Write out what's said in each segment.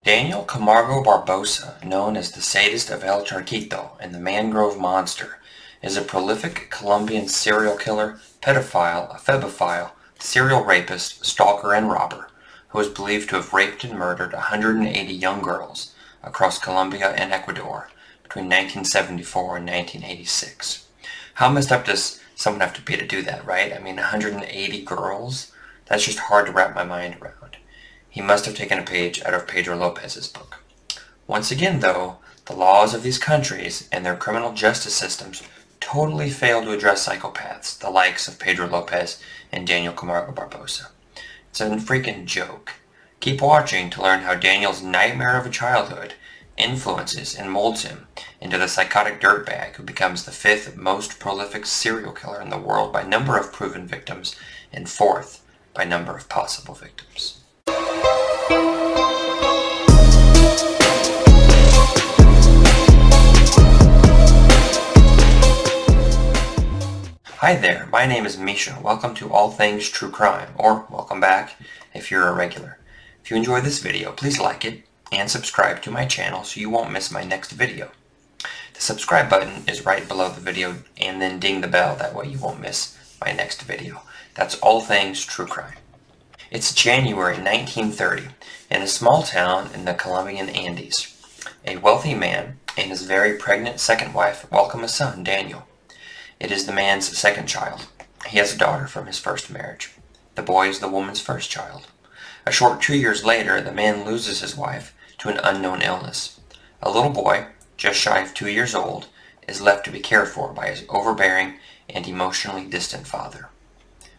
Daniel Camargo Barbosa, known as the sadist of El Charquito and the Mangrove Monster, is a prolific Colombian serial killer, pedophile, ephebophile, serial rapist, stalker, and robber who is believed to have raped and murdered 180 young girls across Colombia and Ecuador between 1974 and 1986. How messed up does someone have to be to do that, right? I mean, 180 girls? That's just hard to wrap my mind around. He must have taken a page out of Pedro Lopez's book. Once again, though, the laws of these countries and their criminal justice systems totally fail to address psychopaths, the likes of Pedro Lopez and Daniel Camargo Barbosa. It's a freaking joke. Keep watching to learn how Daniel's nightmare of a childhood influences and molds him into the psychotic dirtbag who becomes the fifth most prolific serial killer in the world by number of proven victims and fourth by number of possible victims. Hi there, my name is Misha. Welcome to All Things True Crime, or welcome back if you're a regular. If you enjoy this video, please like it and subscribe to my channel so you won't miss my next video. The subscribe button is right below the video, and then ding the bell, that way you won't miss my next video. That's All Things True Crime. It's January 1930 in a small town in the Colombian Andes. A wealthy man and his very pregnant second wife welcome a son, Daniel. It is the man's second child. He has a daughter from his first marriage. The boy is the woman's first child. A short 2 years later, the man loses his wife to an unknown illness. A little boy, just shy of 2 years old, is left to be cared for by his overbearing and emotionally distant father.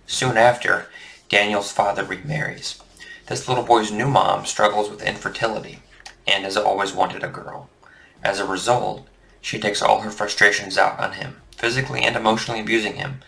Soon after, Daniel's father remarries. This little boy's new mom struggles with infertility and has always wanted a girl. As a result, she takes all her frustrations out on him, physically and emotionally abusing him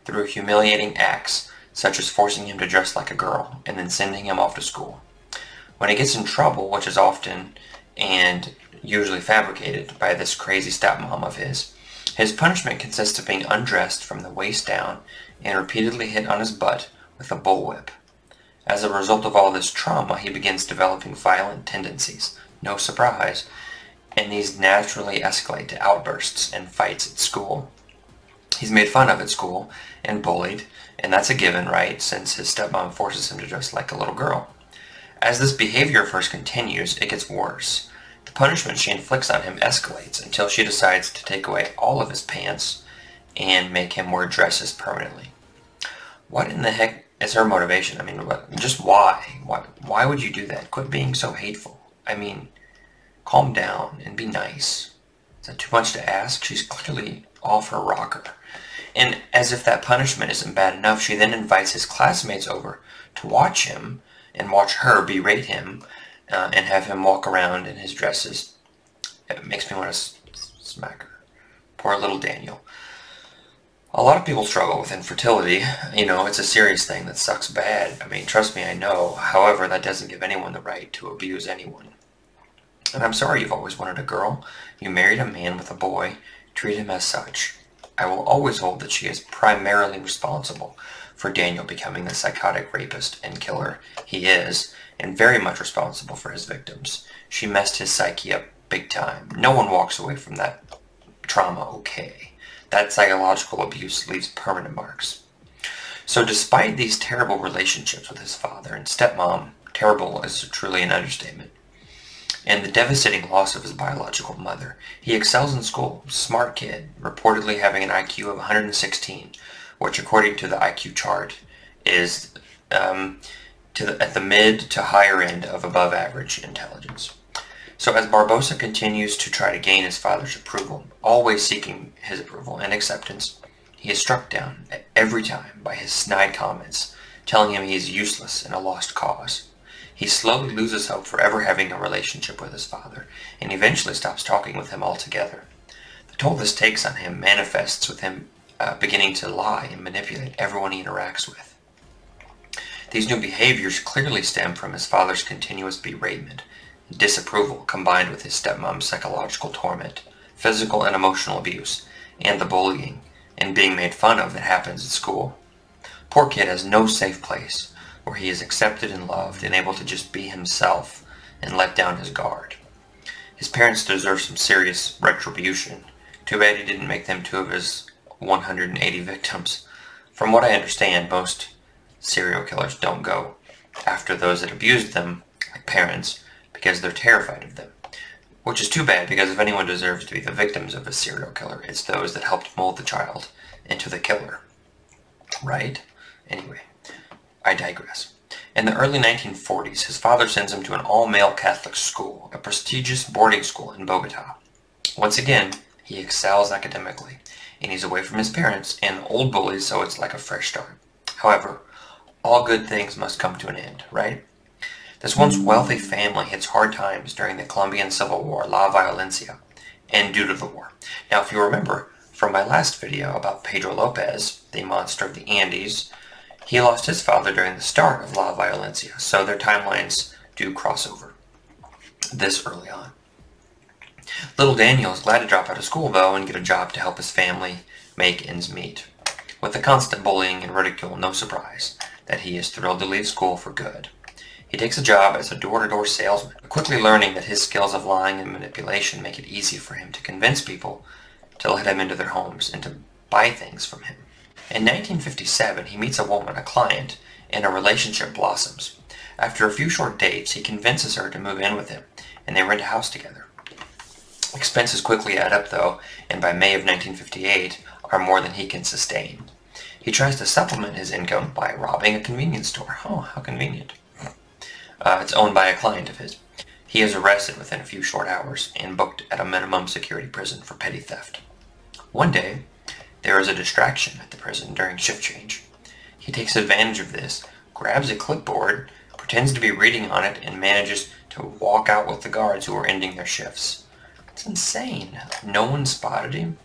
through humiliating acts such as forcing him to dress like a girl and then sending him off to school. When he gets in trouble, which is often and usually fabricated by this crazy stepmom of his punishment consists of being undressed from the waist down and repeatedly hit on his butt with a bullwhip. As a result of all this trauma, he begins developing violent tendencies. No surprise. And these naturally escalate to outbursts and fights at school. He's made fun of at school and bullied, and that's a given, right, since his stepmom forces him to dress like a little girl. As this behavior first continues, it gets worse. The punishment she inflicts on him escalates until she decides to take away all of his pants and make him wear dresses permanently. What in the heck is her motivation? I mean, just why? Why would you do that? Quit being so hateful. I mean, calm down and be nice. Is that too much to ask? She's clearly off her rocker. And as if that punishment isn't bad enough, she then invites his classmates over to watch him and watch her berate him and have him walk around in his dresses. It makes me want to smack her. Poor little Daniel. A lot of people struggle with infertility. You know, it's a serious thing that sucks bad. I mean, trust me, I know. However, that doesn't give anyone the right to abuse anyone. And I'm sorry you've always wanted a girl. You married a man with a boy. Treat him as such. I will always hold that she is primarily responsible for Daniel becoming the psychotic rapist and killer he is, and very much responsible for his victims. She messed his psyche up big time. No one walks away from that trauma okay. That psychological abuse leaves permanent marks. So despite these terrible relationships with his father and stepmom, terrible is truly an understatement, and the devastating loss of his biological mother, he excels in school. Smart kid, reportedly having an IQ of 116, which according to the IQ chart is at the mid to higher end of above average intelligence. So as Barbosa continues to try to gain his father's approval, always seeking his approval and acceptance, he is struck down every time by his snide comments, telling him he is useless and a lost cause. He slowly loses hope for ever having a relationship with his father, and eventually stops talking with him altogether. The toll this takes on him manifests with him beginning to lie and manipulate everyone he interacts with. These new behaviors clearly stem from his father's continuous beratement and disapproval, combined with his stepmom's psychological torment, physical and emotional abuse, and the bullying and being made fun of that happens at school. Poor kid has no safe place where he is accepted and loved and able to just be himself and let down his guard. His parents deserve some serious retribution. Too bad he didn't make them two of his 180 victims. From what I understand, most serial killers don't go after those that abused them, like parents, because they're terrified of them. Which is too bad, because if anyone deserves to be the victims of a serial killer, it's those that helped mold the child into the killer. Right? Anyway, I digress. In the early 1940s, his father sends him to an all-male Catholic school, a prestigious boarding school in Bogota. Once again, he excels academically, and he's away from his parents and old bullies, so it's like a fresh start. However, all good things must come to an end, right? This once wealthy family hits hard times during the Colombian Civil War, La Violencia, and due to the war. Now, if you remember from my last video about Pedro Lopez, the monster of the Andes, he lost his father during the start of La Violencia, so their timelines do cross over this early on. Little Daniel is glad to drop out of school, though, and get a job to help his family make ends meet. With the constant bullying and ridicule, no surprise that he is thrilled to leave school for good. He takes a job as a door-to-door salesman, quickly learning that his skills of lying and manipulation make it easy for him to convince people to let him into their homes and to buy things from him. In 1957, he meets a woman, a client, and a relationship blossoms. After a few short dates, he convinces her to move in with him, and they rent a house together. Expenses quickly add up, though, and by May of 1958 are more than he can sustain. He tries to supplement his income by robbing a convenience store. Oh, how convenient. It's owned by a client of his. He is arrested within a few short hours and booked at a minimum security prison for petty theft. One day, there is a distraction at the prison during shift change. He takes advantage of this, grabs a clipboard, pretends to be reading on it, and manages to walk out with the guards who are ending their shifts. It's insane. No one spotted him.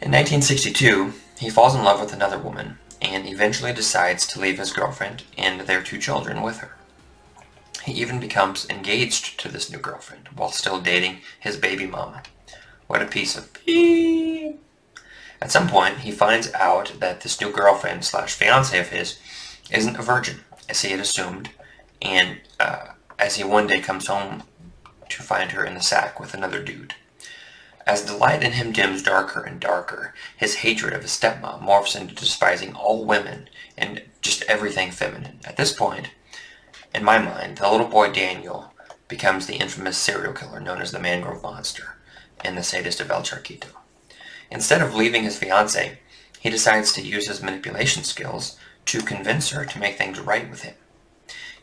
In 1962, he falls in love with another woman and eventually decides to leave his girlfriend and their 2 children with her. He even becomes engaged to this new girlfriend while still dating his baby mama. What a piece of pee! At some point, he finds out that this new girlfriend slash fiancé of his isn't a virgin, as he had assumed, and as he one day comes home to find her in the sack with another dude. As the light in him dims darker and darker, his hatred of his stepmom morphs into despising all women and just everything feminine. At this point, in my mind, the little boy Daniel becomes the infamous serial killer known as the Mangrove Monster and the sadist of El Charquito. Instead of leaving his fiancée, he decides to use his manipulation skills to convince her to make things right with him.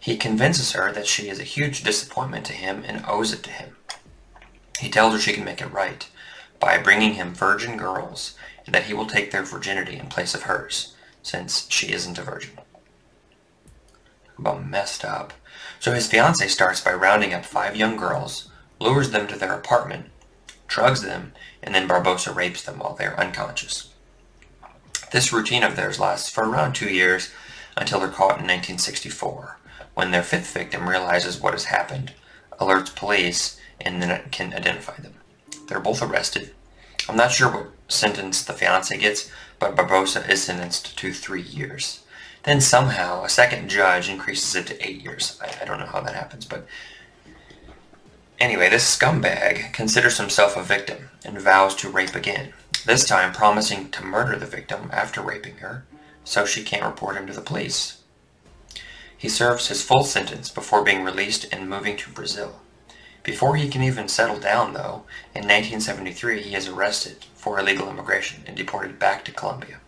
He convinces her that she is a huge disappointment to him and owes it to him. He tells her she can make it right by bringing him virgin girls and that he will take their virginity in place of hers, since she isn't a virgin. About messed up. So his fiancée starts by rounding up 5 young girls, lures them to their apartment, drugs them, and then Barbosa rapes them while they are unconscious. This routine of theirs lasts for around 2 years until they're caught in 1964, when their 5th victim realizes what has happened, alerts police, and then can identify them. They're both arrested. I'm not sure what sentence the fiancé gets, but Barbosa is sentenced to 3 years. Then somehow a second judge increases it to 8 years. I don't know how that happens, but anyway, this scumbag considers himself a victim and vows to rape again, this time promising to murder the victim after raping her so she can't report him to the police. He serves his full sentence before being released and moving to Brazil. Before he can even settle down, though, in 1973 he is arrested for illegal immigration and deported back to Colombia.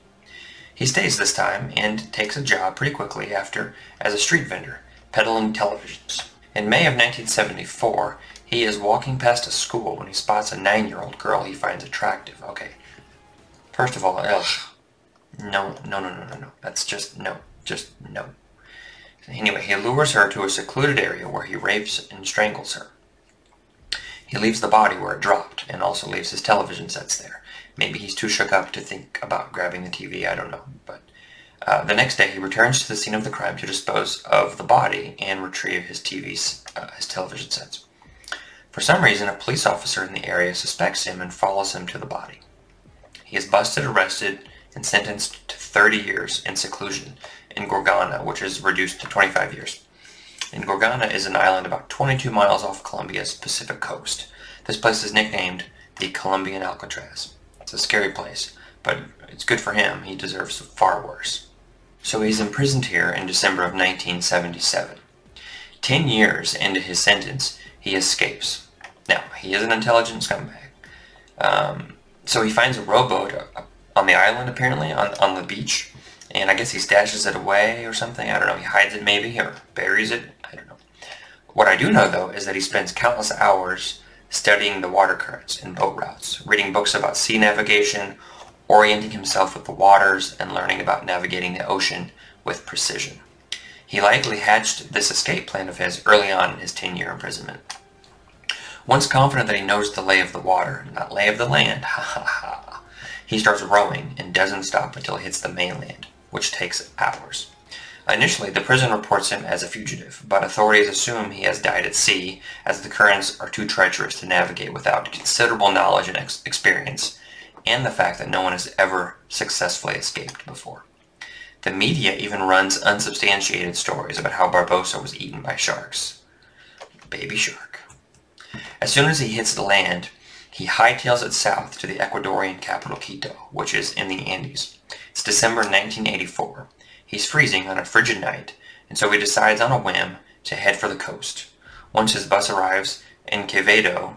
He stays this time and takes a job pretty quickly after as a street vendor, peddling televisions. In May of 1974, he is walking past a school when he spots a 9-year-old girl he finds attractive. Okay, first of all, ugh. No. That's just no. Anyway, he lures her to a secluded area where he rapes and strangles her. He leaves the body where it dropped, and also leaves his television sets there. Maybe he's too shook up to think about grabbing the TV, I don't know. But the next day he returns to the scene of the crime to dispose of the body and retrieve his television sets. For some reason, a police officer in the area suspects him and follows him to the body. He is busted, arrested, and sentenced to 30 years in seclusion in Gorgana, which is reduced to 25 years. And Gorgona is an island about 22 miles off Colombia's Pacific coast. This place is nicknamed the Colombian Alcatraz. It's a scary place, but it's good for him. He deserves far worse. So he's imprisoned here in December of 1977. 10 years into his sentence, he escapes. Now, he is an intelligent scumbag. So he finds a rowboat on the island, apparently, on the beach. And I guess he stashes it away or something. I don't know. He hides it maybe, or buries it. I don't know. What I do know, though, is that he spends countless hours studying the water currents and boat routes, reading books about sea navigation, orienting himself with the waters, and learning about navigating the ocean with precision. He likely hatched this escape plan of his early on in his 10-year imprisonment. Once confident that he knows the lay of the water, not lay of the land, ha ha ha, he starts rowing and doesn't stop until he hits the mainland, which takes hours. Initially, the prison reports him as a fugitive, but authorities assume he has died at sea, as the currents are too treacherous to navigate without considerable knowledge and experience, and the fact that no one has ever successfully escaped before. The media even runs unsubstantiated stories about how Barbosa was eaten by sharks. Baby shark. As soon as he hits the land, he hightails it south to the Ecuadorian capital Quito, which is in the Andes. It's December 1984. He's freezing on a frigid night, and so he decides on a whim to head for the coast. Once his bus arrives in Quevedo,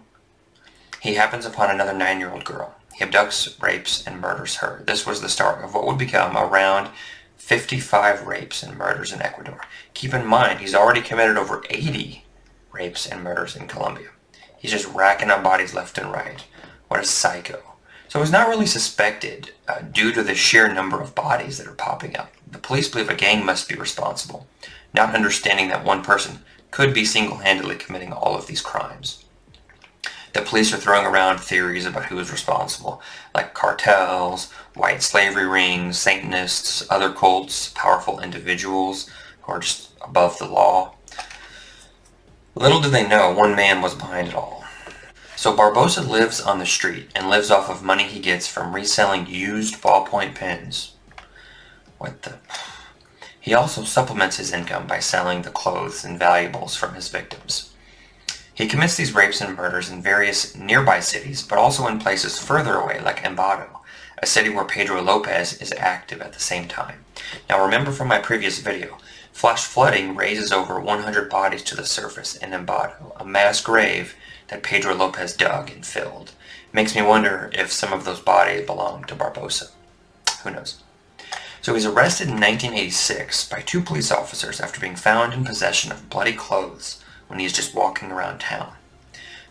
he happens upon another 9-year-old girl. He abducts, rapes, and murders her. This was the start of what would become around 55 rapes and murders in Ecuador. Keep in mind, he's already committed over 80 rapes and murders in Colombia. He's just racking up bodies left and right. What a psycho. So he's not really suspected due to the sheer number of bodies that are popping up. The police believe a gang must be responsible, not understanding that one person could be single-handedly committing all of these crimes. The police are throwing around theories about who is responsible, like cartels, white slavery rings, Satanists, other cults, powerful individuals who are just above the law. Little do they know, one man was behind it all. So Barbosa lives on the street and lives off of money he gets from reselling used ballpoint pens. What the... He also supplements his income by selling the clothes and valuables from his victims. He commits these rapes and murders in various nearby cities, but also in places further away like Ambato, a city where Pedro Lopez is active at the same time. Now remember from my previous video, flash flooding raises over 100 bodies to the surface in Ambato, a mass grave that Pedro Lopez dug and filled. Makes me wonder if some of those bodies belong to Barbosa. Who knows? So he's arrested in 1986 by 2 police officers after being found in possession of bloody clothes when he's just walking around town.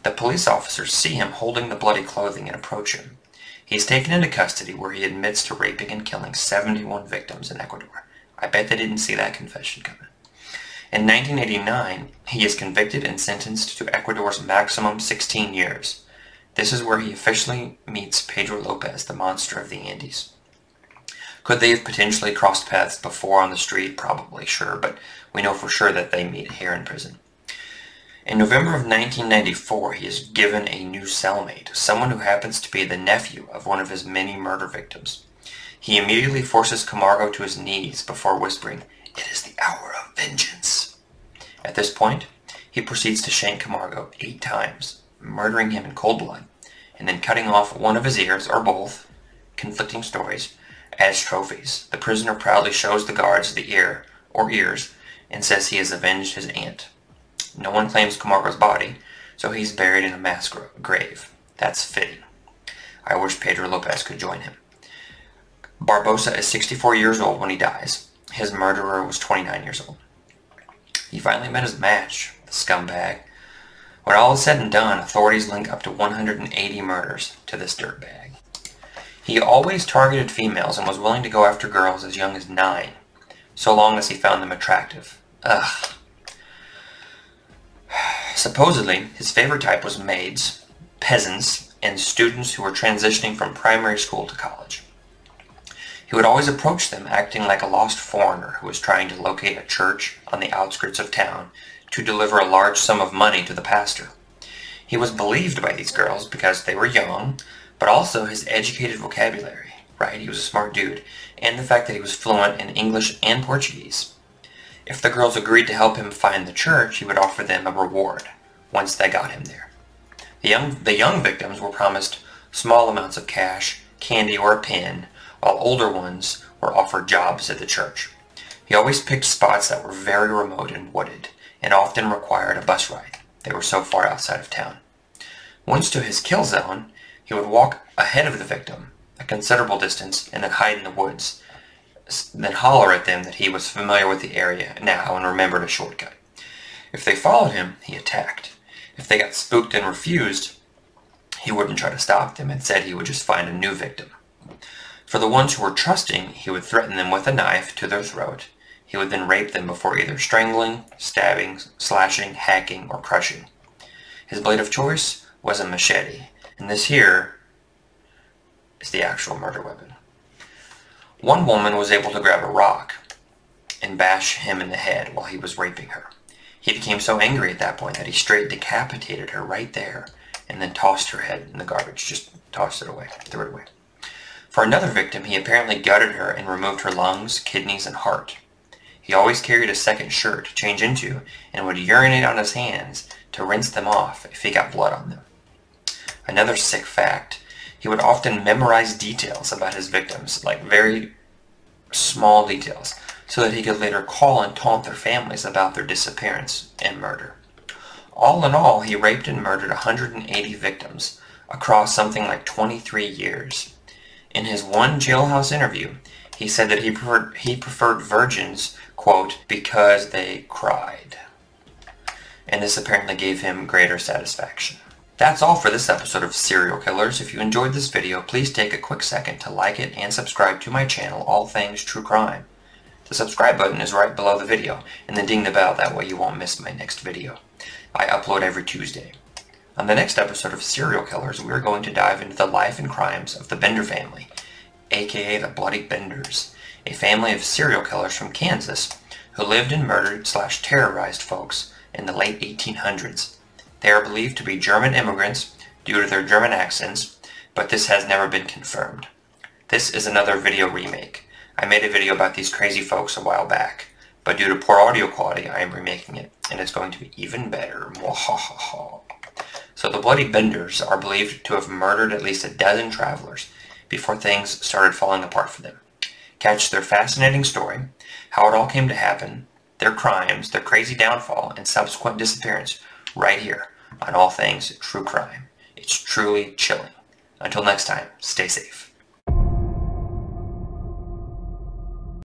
The police officers see him holding the bloody clothing and approach him. He's taken into custody where he admits to raping and killing 71 victims in Ecuador. I bet they didn't see that confession coming. In 1989, he is convicted and sentenced to Ecuador's maximum 16 years. This is where he officially meets Pedro Lopez, the monster of the Andes. Could they have potentially crossed paths before on the street? Probably, sure, but we know for sure that they meet here in prison. In November of 1994, he is given a new cellmate, someone who happens to be the nephew of one of his many murder victims. He immediately forces Camargo to his knees before whispering, "It is the hour of vengeance." At this point, he proceeds to shank Camargo 8 times, murdering him in cold blood, and then cutting off one of his ears, or both, conflicting stories, as trophies. The prisoner proudly shows the guards the ear, or ears, and says he has avenged his aunt. No one claims Camargo's body, so he's buried in a mass grave. That's fitting. I wish Pedro Lopez could join him. Barbosa is 64 years old when he dies. His murderer was 29 years old. He finally met his match, the scumbag. When all is said and done, authorities link up to 180 murders to this dirtbag. He always targeted females and was willing to go after girls as young as 9, so long as he found them attractive. Ugh. Supposedly, his favorite type was maids, peasants, and students who were transitioning from primary school to college. He would always approach them acting like a lost foreigner who was trying to locate a church on the outskirts of town to deliver a large sum of money to the pastor. He was believed by these girls because they were young, but also his educated vocabulary, right? He was a smart dude, and the fact that he was fluent in English and Portuguese. If the girls agreed to help him find the church, he would offer them a reward once they got him there. The young victims were promised small amounts of cash, candy, or a pin, while older ones were offered jobs at the church. He always picked spots that were very remote and wooded, and often required a bus ride. They were so far outside of town. Once to his kill zone, he would walk ahead of the victim a considerable distance and then hide in the woods, then holler at them that he was familiar with the area now and remembered a shortcut. If they followed him, he attacked. If they got spooked and refused, he wouldn't try to stop them and said he would just find a new victim. For the ones who were trusting, he would threaten them with a knife to their throat. He would then rape them before either strangling, stabbing, slashing, hacking, or crushing. His blade of choice was a machete, and this here is the actual murder weapon. One woman was able to grab a rock and bash him in the head while he was raping her. He became so angry at that point that he straight decapitated her right there and then tossed her head in the garbage, just tossed it away, threw it away. For another victim, he apparently gutted her and removed her lungs, kidneys, and heart. He always carried a second shirt to change into and would urinate on his hands to rinse them off if he got blood on them. Another sick fact, he would often memorize details about his victims, like very small details, so that he could later call and taunt their families about their disappearance and murder. All in all, he raped and murdered 180 victims across something like 23 years. In his one jailhouse interview, he said that he preferred virgins, quote, because they cried. And this apparently gave him greater satisfaction. That's all for this episode of Serial Killers. If you enjoyed this video, please take a quick second to like it and subscribe to my channel, All Things True Crime. The subscribe button is right below the video, and then ding the bell, that way you won't miss my next video. I upload every Tuesday. On the next episode of Serial Killers, we're going to dive into the life and crimes of the Bender family, aka the Bloody Benders, a family of serial killers from Kansas who lived and murdered/terrorized folks in the late 1800s. They are believed to be German immigrants due to their German accents, but this has never been confirmed. This is another video remake. I made a video about these crazy folks a while back, but due to poor audio quality, I am remaking it, and it's going to be even better. Mwahaha. So the Bloody Benders are believed to have murdered at least a dozen travelers before things started falling apart for them. Catch their fascinating story, how it all came to happen, their crimes, their crazy downfall, and subsequent disappearance right here on All Things True Crime. It's truly chilling. Until next time, stay safe.